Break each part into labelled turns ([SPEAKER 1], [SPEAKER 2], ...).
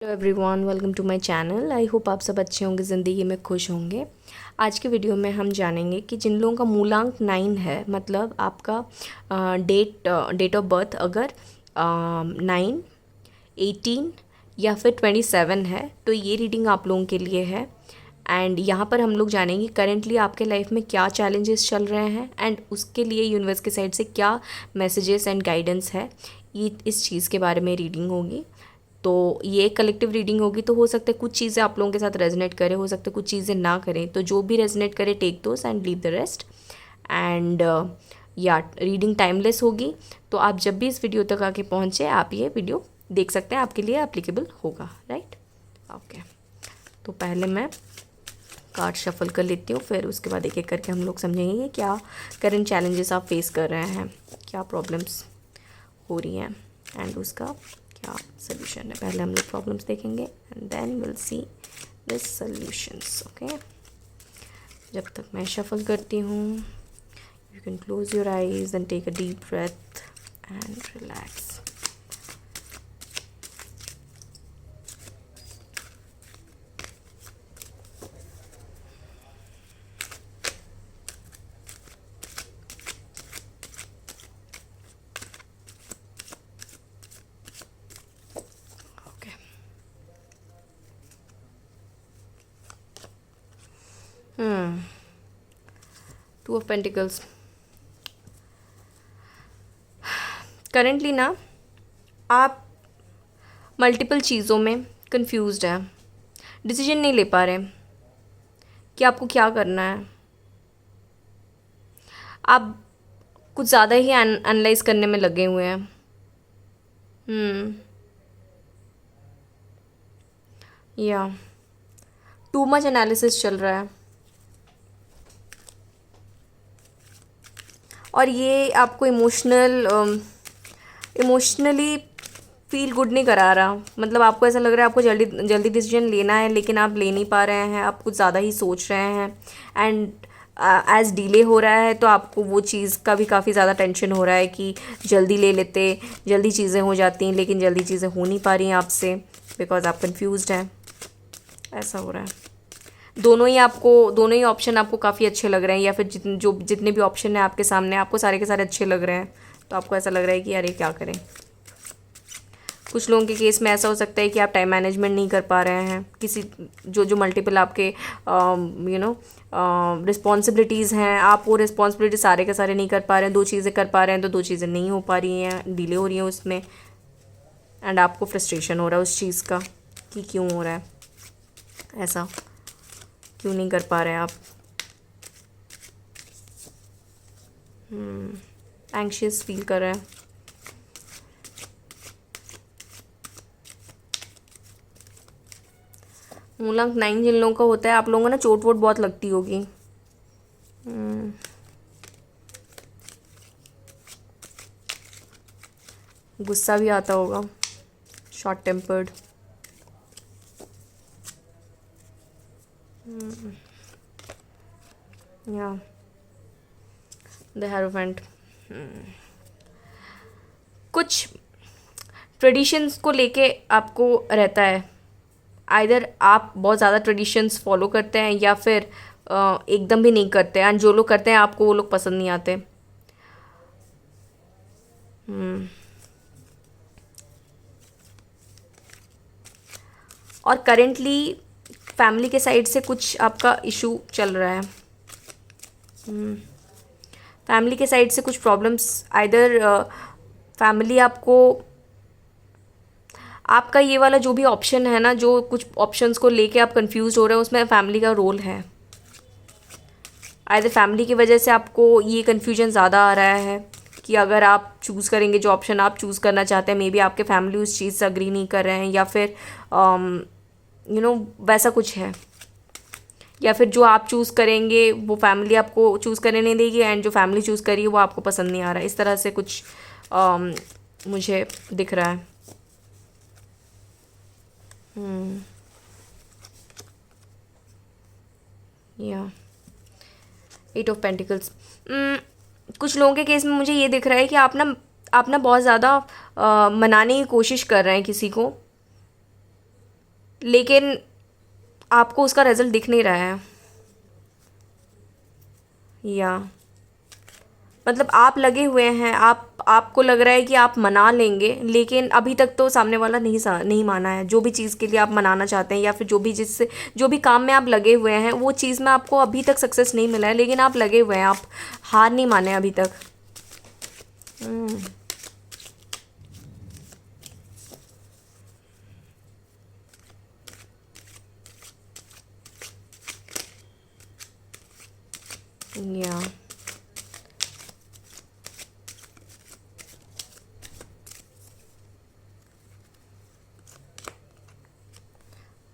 [SPEAKER 1] Hello everyone, welcome to my channel. I hope आप सब अच्छे होंगे, ज़िंदगी में खुश होंगे। आज के वीडियो में हम जानेंगे कि जिन लोगों का मूलांक 9 है, मतलब आपका डेट ऑफ बर्थ अगर 9, 18 या फिर 27 है, तो ये रीडिंग आप लोगों के लिए है। एंड यहाँ पर हम लोग जानेंगे करेंटली आपके लाइफ में क्या चैलेंजेस चल रहे हैं एंड उसके लिए यूनिवर्स के साइड से क्या मैसेजेस एंड गाइडेंस है। ये इस चीज़ के बारे में रीडिंग होगी। तो ये एक कलेक्टिव रीडिंग होगी, तो हो सकता है कुछ चीज़ें आप लोगों के साथ रेजनेट करें, हो सकता है कुछ चीज़ें ना करें। तो जो भी रेजनेट करे take those and leave the rest. And या रीडिंग टाइमलेस होगी, तो आप जब भी इस वीडियो तक आके पहुँचे आप ये वीडियो देख सकते हैं, आपके लिए एप्लीकेबल होगा, राइट। ओके, तो पहले मैं कार्ड शफल कर लेती हूँ, फिर उसके बाद एक एक करके हम लोग समझेंगे कि क्या करंट चैलेंजेस आप फेस कर रहे हैं, क्या प्रॉब्लम्स हो रही हैं एंड उसका क्या सोल्यूशन है। पहले हम लोग प्रॉब्लम्स देखेंगे and then will see this solutions. Okay, जब तक मैं शफल करती हूँ, you can close your eyes and take a deep breath and relax. Two of pentacles. Currently ना आप मल्टीपल चीज़ों में कंफ्यूज्ड हैं, डिसीजन नहीं ले पा रहे कि आपको क्या करना है। आप कुछ ज़्यादा ही एनालाइज करने में लगे हुए हैं। या टू मच एनालिसिस चल रहा है और ये आपको इमोशनली फील गुड नहीं करा रहा। मतलब आपको ऐसा लग रहा है आपको जल्दी जल्दी डिसीजन लेना है, लेकिन आप ले नहीं पा रहे हैं, आप कुछ ज़्यादा ही सोच रहे हैं। एंड एज डिले हो रहा है तो आपको वो चीज़ का भी काफ़ी ज़्यादा टेंशन हो रहा है कि जल्दी ले लेते, जल्दी चीज़ें हो जाती हैं, लेकिन जल्दी चीज़ें हो नहीं पा रही हैं आपसे बिकॉज आप कंफ्यूज्ड हैं। ऐसा हो रहा है। दोनों ही ऑप्शन आपको काफ़ी अच्छे लग रहे हैं, या फिर जितने भी ऑप्शन हैं आपके सामने, आपको सारे के सारे अच्छे लग रहे हैं। तो आपको ऐसा लग रहा है कि अरे क्या करें। कुछ लोगों के केस में ऐसा हो सकता है कि आप टाइम मैनेजमेंट नहीं कर पा रहे हैं, किसी जो मल्टीपल आपके रिस्पॉन्सिबिलिटीज़ हैं, आप वो रिस्पॉन्सिबिलिटी सारे के सारे नहीं कर पा रहे हैं। दो चीज़ें कर पा रहे हैं तो दो चीज़ें नहीं हो पा रही हैं, डिले हो रही हैं उसमें। एंड आपको फ्रस्ट्रेशन हो रहा है उस चीज़ का कि क्यों हो रहा है ऐसा, क्यों नहीं कर पा रहे हैं आप। एंग्शियस फील कर रहे हैं। मूलांक 9 जिन लोगों का होता है, आप लोगों को ना चोट वोट बहुत लगती होगी। गुस्सा भी आता होगा, शॉर्ट टेम्पर्ड। या द हेरोफेंट। कुछ ट्रेडिशंस को लेके आपको रहता है, आइदर आप बहुत ज़्यादा ट्रेडिशंस फॉलो करते हैं या फिर एकदम भी नहीं करते हैं। एंड जो लोग करते हैं आपको वो लोग पसंद नहीं आते। और करेंटली फैमिली के साइड से कुछ आपका इशू चल रहा है। फैमिली के साइड से कुछ प्रॉब्लम्स, आइदर फैमिली आपको, आपका ये वाला जो भी ऑप्शन है ना, जो कुछ ऑप्शंस को लेके आप कंफ्यूज हो रहे हैं, उसमें फैमिली का रोल है। आइदर फैमिली की वजह से आपको ये कन्फ्यूजन ज़्यादा आ रहा है कि अगर आप चूज़ करेंगे जो ऑप्शन आप चूज़ करना चाहते हैं, मे बी आपके फैमिली उस चीज़ से अग्री नहीं कर रहे हैं, या फिर वैसा कुछ है। या फिर जो आप चूज़ करेंगे वो फैमिली आपको चूज़ करने नहीं देगी, एंड जो फैमिली चूज़ करी वो आपको पसंद नहीं आ रहा है। इस तरह से कुछ मुझे दिख रहा है। या 8 ऑफ पेंटिकल्स। कुछ लोगों के केस में मुझे ये दिख रहा है कि आप ना बहुत ज़्यादा मनाने की कोशिश कर रहे हैं किसी को, लेकिन आपको उसका रिजल्ट दिख नहीं रहा है। या मतलब आप लगे हुए हैं, आपको लग रहा है कि आप मना लेंगे, लेकिन अभी तक तो सामने वाला नहीं माना है। जो भी चीज़ के लिए आप मनाना चाहते हैं या फिर जो भी काम में आप लगे हुए हैं, वो चीज़ में आपको अभी तक सक्सेस नहीं मिला है, लेकिन आप लगे हुए हैं, आप हार नहीं माने अभी तक। या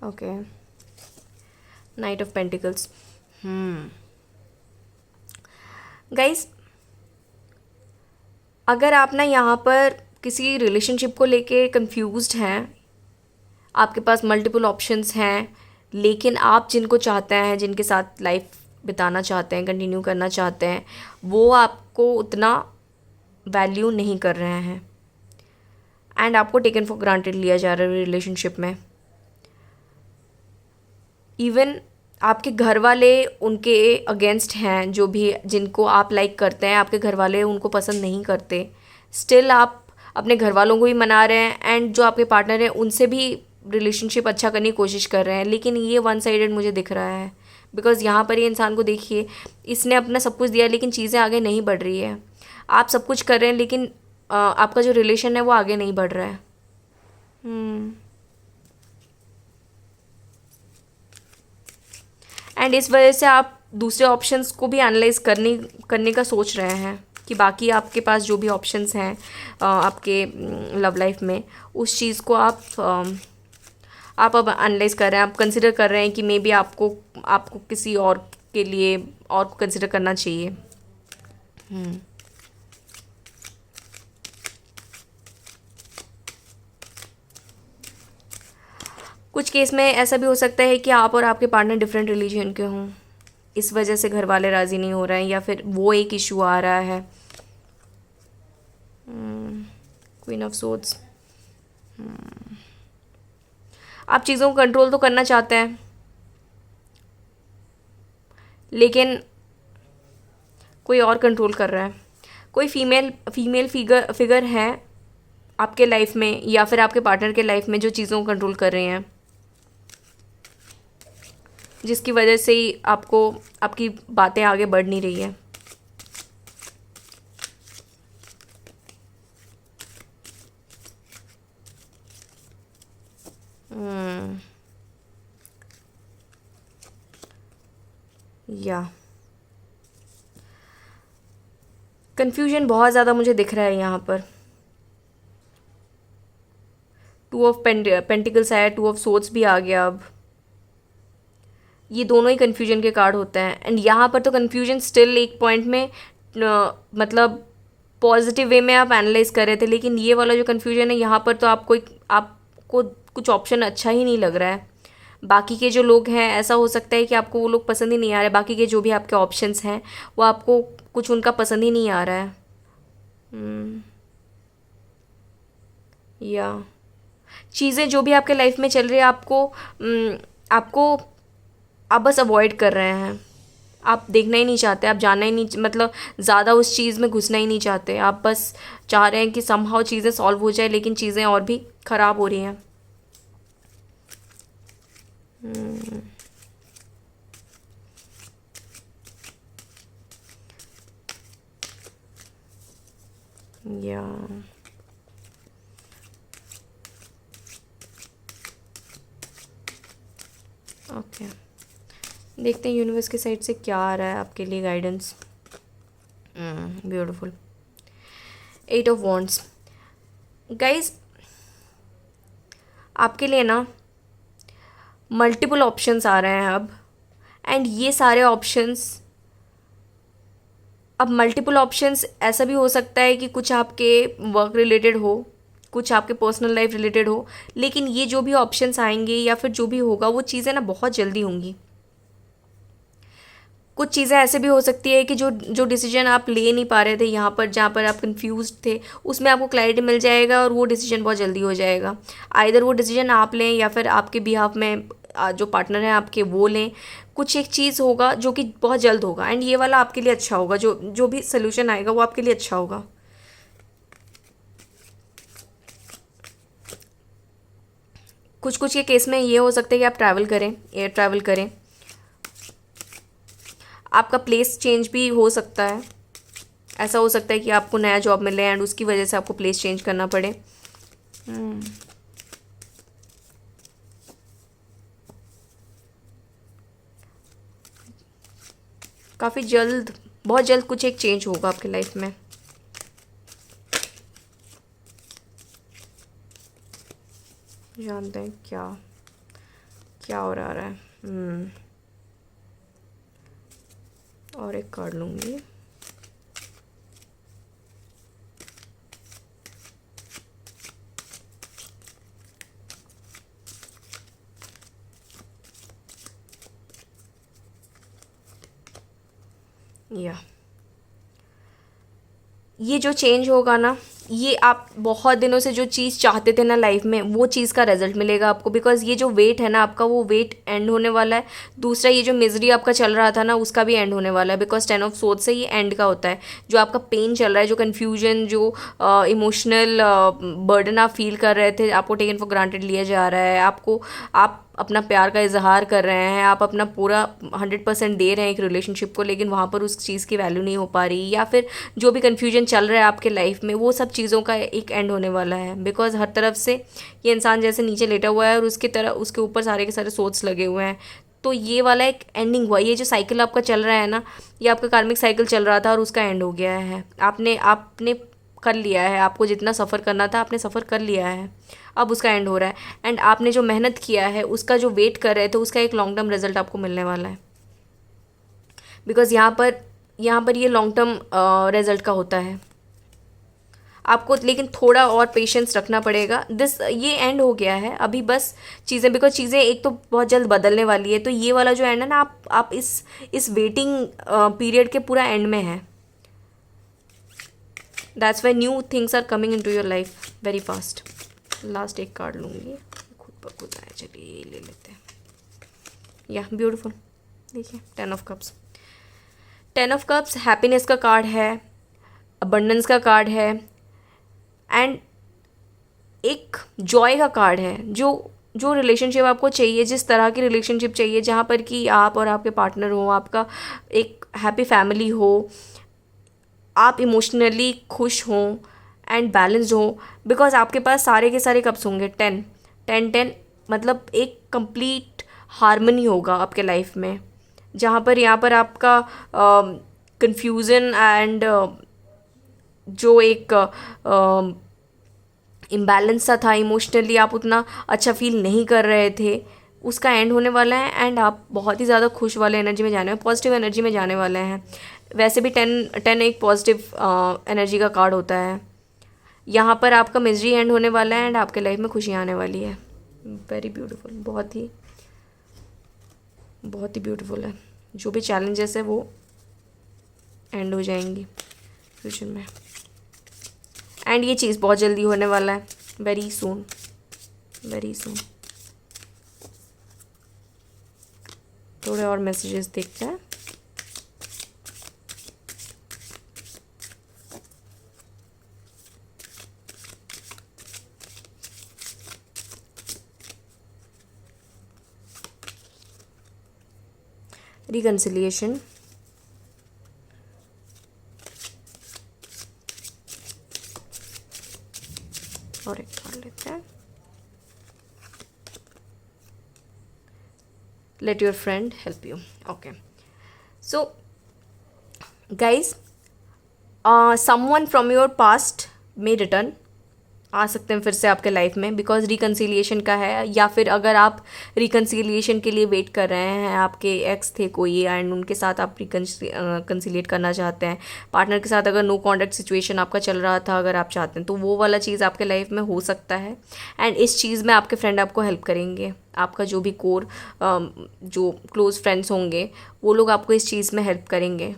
[SPEAKER 1] okay, night of pentacles. Guys, अगर आप ना यहाँ पर किसी रिलेशनशिप को लेके कंफ्यूज्ड हैं, आपके पास मल्टीपल ऑप्शंस हैं, लेकिन आप जिनको चाहते हैं, जिनके साथ लाइफ बिताना चाहते हैं, कंटिन्यू करना चाहते हैं, वो आपको उतना वैल्यू नहीं कर रहे हैं एंड आपको टेकन फॉर ग्रांटेड लिया जा रहा है रिलेशनशिप में। इवन आपके घर वाले उनके अगेंस्ट हैं, जो भी जिनको आप लाइक करते हैं, आपके घर वाले उनको पसंद नहीं करते। स्टिल आप अपने घर वालों को भी मना रहे हैं एंड जो आपके पार्टनर हैं उनसे भी रिलेशनशिप अच्छा करने की कोशिश कर रहे हैं, लेकिन ये वन साइडेड मुझे दिख रहा है। बिकॉज़ यहाँ पर ये इंसान को देखिए, इसने अपना सब कुछ दिया लेकिन चीज़ें आगे नहीं बढ़ रही है। आप सब कुछ कर रहे हैं लेकिन आपका जो रिलेशन है वो आगे नहीं बढ़ रहा है। एंड इस वजह से आप दूसरे ऑप्शंस को भी एनालाइज करने का सोच रहे हैं कि बाकी आपके पास जो भी ऑप्शंस हैं आपके लव लाइफ में, उस चीज़ को आप अब एनालाइज कर रहे हैं, आप कंसिडर कर रहे हैं कि मे बी आपको किसी और के लिए और को कंसिडर करना चाहिए। कुछ केस में ऐसा भी हो सकता है कि आप और आपके पार्टनर डिफरेंट रिलीजन के हों, इस वजह से घर वाले राज़ी नहीं हो रहे हैं, या फिर वो एक इशू आ रहा है। Queen of swords. आप चीज़ों को कंट्रोल तो करना चाहते हैं, लेकिन कोई और कंट्रोल कर रहा है। कोई फीमेल फिगर है आपके लाइफ में या फिर आपके पार्टनर के लाइफ में जो चीज़ों को कंट्रोल कर रहे हैं, जिसकी वजह से ही आपकी बातें आगे बढ़ नहीं रही है। या कंफ्यूजन बहुत ज़्यादा मुझे दिख रहा है यहाँ पर। टू ऑफ पेंटिकल्स आया, टू ऑफ सोर्ड्स भी आ गया। अब ये दोनों ही कन्फ्यूजन के कार्ड होते हैं एंड यहाँ पर तो कन्फ्यूजन स्टिल एक पॉइंट में मतलब पॉजिटिव वे में आप एनालाइज कर रहे थे, लेकिन ये वाला जो कन्फ्यूजन है यहाँ पर तो आपको कुछ ऑप्शन अच्छा ही नहीं लग रहा है। बाकी के जो लोग हैं, ऐसा हो सकता है कि आपको वो लोग पसंद ही नहीं आ रहे, बाकी के जो भी आपके ऑप्शंस हैं वो आपको कुछ उनका पसंद ही नहीं आ रहा है। या चीज़ें जो भी आपके लाइफ में चल रही है, आपको आप बस अवॉइड कर रहे हैं, आप देखना ही नहीं चाहते, आप जानना ही नहीं, मतलब ज़्यादा उस चीज़ में घुसना ही नहीं चाहते। आप बस चाह रहे हैं कि समहाउ चीज़ें सॉल्व हो जाए, लेकिन चीज़ें और भी ख़राब हो रही हैं। या ओके, देखते हैं यूनिवर्स की साइड से क्या आ रहा है आपके लिए guidance. Beautiful. 8 of wands. Guys, आपके लिए ना मल्टीपल ऑप्शंस आ रहे हैं अब, एंड ये सारे ऑप्शंस, अब मल्टीपल ऑप्शंस ऐसा भी हो सकता है कि कुछ आपके वर्क रिलेटेड हो, कुछ आपके पर्सनल लाइफ रिलेटेड हो, लेकिन ये जो भी ऑप्शंस आएंगे या फिर जो भी होगा वो चीज़ें ना बहुत जल्दी होंगी। कुछ चीज़ें ऐसे भी हो सकती है कि जो जो डिसीजन आप ले नहीं पा रहे थे यहाँ पर, जहाँ पर आप कंफ्यूज थे, उसमें आपको क्लैरिटी मिल जाएगा और वो डिसीजन बहुत जल्दी हो जाएगा। आइदर वो डिसीजन आप लें या फिर आपके बिहाफ में जो पार्टनर हैं आपके वो लें। कुछ एक चीज़ होगा जो कि बहुत जल्द होगा, एंड ये वाला आपके लिए अच्छा होगा। जो जो भी सोल्यूशन आएगा वो आपके लिए अच्छा होगा। कुछ कुछ के केस में ये हो सकता है कि आप ट्रैवल करें, एयर ट्रैवल करें। आपका प्लेस चेंज भी हो सकता है। ऐसा हो सकता है कि आपको नया जॉब मिले एंड उसकी वजह से आपको प्लेस चेंज करना पड़े। काफ़ी जल्द, बहुत जल्द कुछ एक चेंज होगा आपकी लाइफ में। जानते हैं क्या क्या हो रहा है। और एक कार्ड लूँगी। या ये जो चेंज होगा ना, ये आप बहुत दिनों से जो चीज़ चाहते थे ना लाइफ में, वो चीज़ का रिजल्ट मिलेगा आपको। बिकॉज ये जो वेट है ना आपका, वो वेट एंड होने वाला है। दूसरा, ये जो मिजरी आपका चल रहा था ना, उसका भी एंड होने वाला है। बिकॉज 10 ऑफ सोर्ड से ये एंड का होता है। जो आपका पेन चल रहा है, जो कन्फ्यूजन, जो इमोशनल बर्डन आप फील कर रहे थे, आपको टेकन फॉर ग्रांटेड लिया जा रहा है। आपको, आप अपना प्यार का इजहार कर रहे हैं, आप अपना पूरा 100% दे रहे हैं एक रिलेशनशिप को, लेकिन वहाँ पर उस चीज़ की वैल्यू नहीं हो पा रही, या फिर जो भी कन्फ्यूजन चल रहा है आपके लाइफ में, वो सब चीज़ों का एक एंड होने वाला है। बिकॉज हर तरफ से ये इंसान जैसे नीचे लेटा हुआ है और उसके ऊपर सारे के सारे सोर्स लगे हुए हैं। तो ये वाला एक एंडिंग हुआ। ये जो साइकिल आपका चल रहा है ना, ये आपका कार्मिक साइकिल चल रहा था और उसका एंड हो गया है। आपने आपने कर लिया है। आपको जितना सफ़र करना था आपने सफ़र कर लिया है। अब उसका एंड हो रहा है। एंड आपने जो मेहनत किया है, उसका जो वेट कर रहे थे, उसका एक लॉन्ग टर्म रिजल्ट आपको मिलने वाला है। बिकॉज यहाँ पर ये लॉन्ग टर्म रिजल्ट का होता है। आपको लेकिन थोड़ा और पेशेंस रखना पड़ेगा। ये एंड हो गया है अभी, बस चीज़ें, बिकॉज चीज़ें एक तो बहुत जल्द बदलने वाली है। तो ये वाला जो एंड है ना, आप इस वेटिंग पीरियड के पूरा एंड में है। That's why new things are coming in to your life very fast. Last एक कार्ड लूँगी, खुद पर खुद आया। चलिए ये ले लेते हैं। या ब्यूटीफुल, देखिए 10 of cups. 10 of cups happiness का कार्ड है, अबंडेंस का कार्ड है, एंड एक जॉय का कार्ड है। जो रिलेशनशिप आपको चाहिए, जिस तरह की रिलेशनशिप चाहिए, जहाँ पर कि आप और आपके पार्टनर हो, आपका एक हैप्पी फैमिली हो, आप इमोशनली खुश हों एंड बैलेंस्ड हो। बिकॉज आपके पास सारे के सारे कप्स होंगे। 10 मतलब एक कंप्लीट हारमनी होगा आपके लाइफ में, जहाँ पर यहाँ पर आपका कन्फ्यूज़न एंड जो एक इम्बैलेंस सा था इमोशनली, आप उतना अच्छा फील नहीं कर रहे थे, उसका एंड होने वाला है। एंड आप बहुत ही ज़्यादा खुश वाले एनर्जी में जाने, पॉजिटिव एनर्जी में जाने वाले हैं। वैसे भी 10 एक पॉजिटिव एनर्जी का कार्ड होता है। यहाँ पर आपका मिजरी एंड होने वाला है एंड आपके लाइफ में खुशियाँ आने वाली है। वेरी ब्यूटीफुल, बहुत ही ब्यूटीफुल है। जो भी चैलेंजेस है वो एंड हो जाएंगी फ्यूचर में। एंड ये चीज़ बहुत जल्दी होने वाला है, वेरी सून। थोड़े और मैसेजेस देखते हैं। रिकन्सिलिएशन, और एक कर लेते हैं। Let your friend help you. Okay, so guys, someone from your past may return आ सकते हैं फिर से आपके लाइफ में, बिकॉज रिकन्सिलिएशन का है। या फिर अगर आप रिकन्सिलिएशन के लिए वेट कर रहे हैं, आपके एक्स थे कोई एंड उनके साथ आप रिकन्सिलिएट करना चाहते हैं, पार्टनर के साथ अगर नो कॉन्टैक्ट सिचुएशन आपका चल रहा था, अगर आप चाहते हैं तो वो वाला चीज़ आपके लाइफ में हो सकता है। एंड इस चीज़ में आपके फ्रेंड आपको हेल्प करेंगे। आपका जो भी कोर जो क्लोज फ्रेंड्स होंगे वो लोग आपको इस चीज़ में हेल्प करेंगे।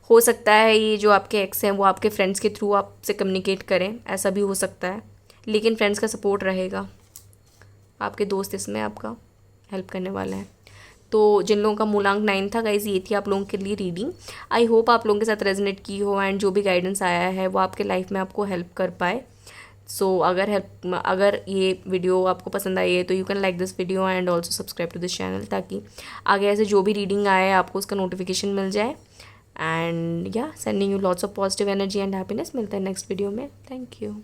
[SPEAKER 1] हो सकता है ये जो आपके एक्स हैं वो आपके फ्रेंड्स के थ्रू आपसे कम्युनिकेट करें, ऐसा भी हो सकता है, लेकिन फ्रेंड्स का सपोर्ट रहेगा। आपके दोस्त इसमें आपका हेल्प करने वाला है। तो जिन लोगों का मूलांक 9 था गाइज, ये थी आप लोगों के लिए रीडिंग। आई होप आप लोगों के साथ रेजोनेट की हो एंड जो भी गाइडेंस आया है वो आपके लाइफ में आपको हेल्प कर पाए। सो अगर ये वीडियो आपको पसंद आई है तो you can like this video and also subscribe to this channel, ताकि आगे ऐसे जो भी रीडिंग आए आपको उसका नोटिफिकेशन मिल जाए। एंड या sending you lots of positive energy and happiness. मिलते हैं नेक्स्ट वीडियो में। Thank you.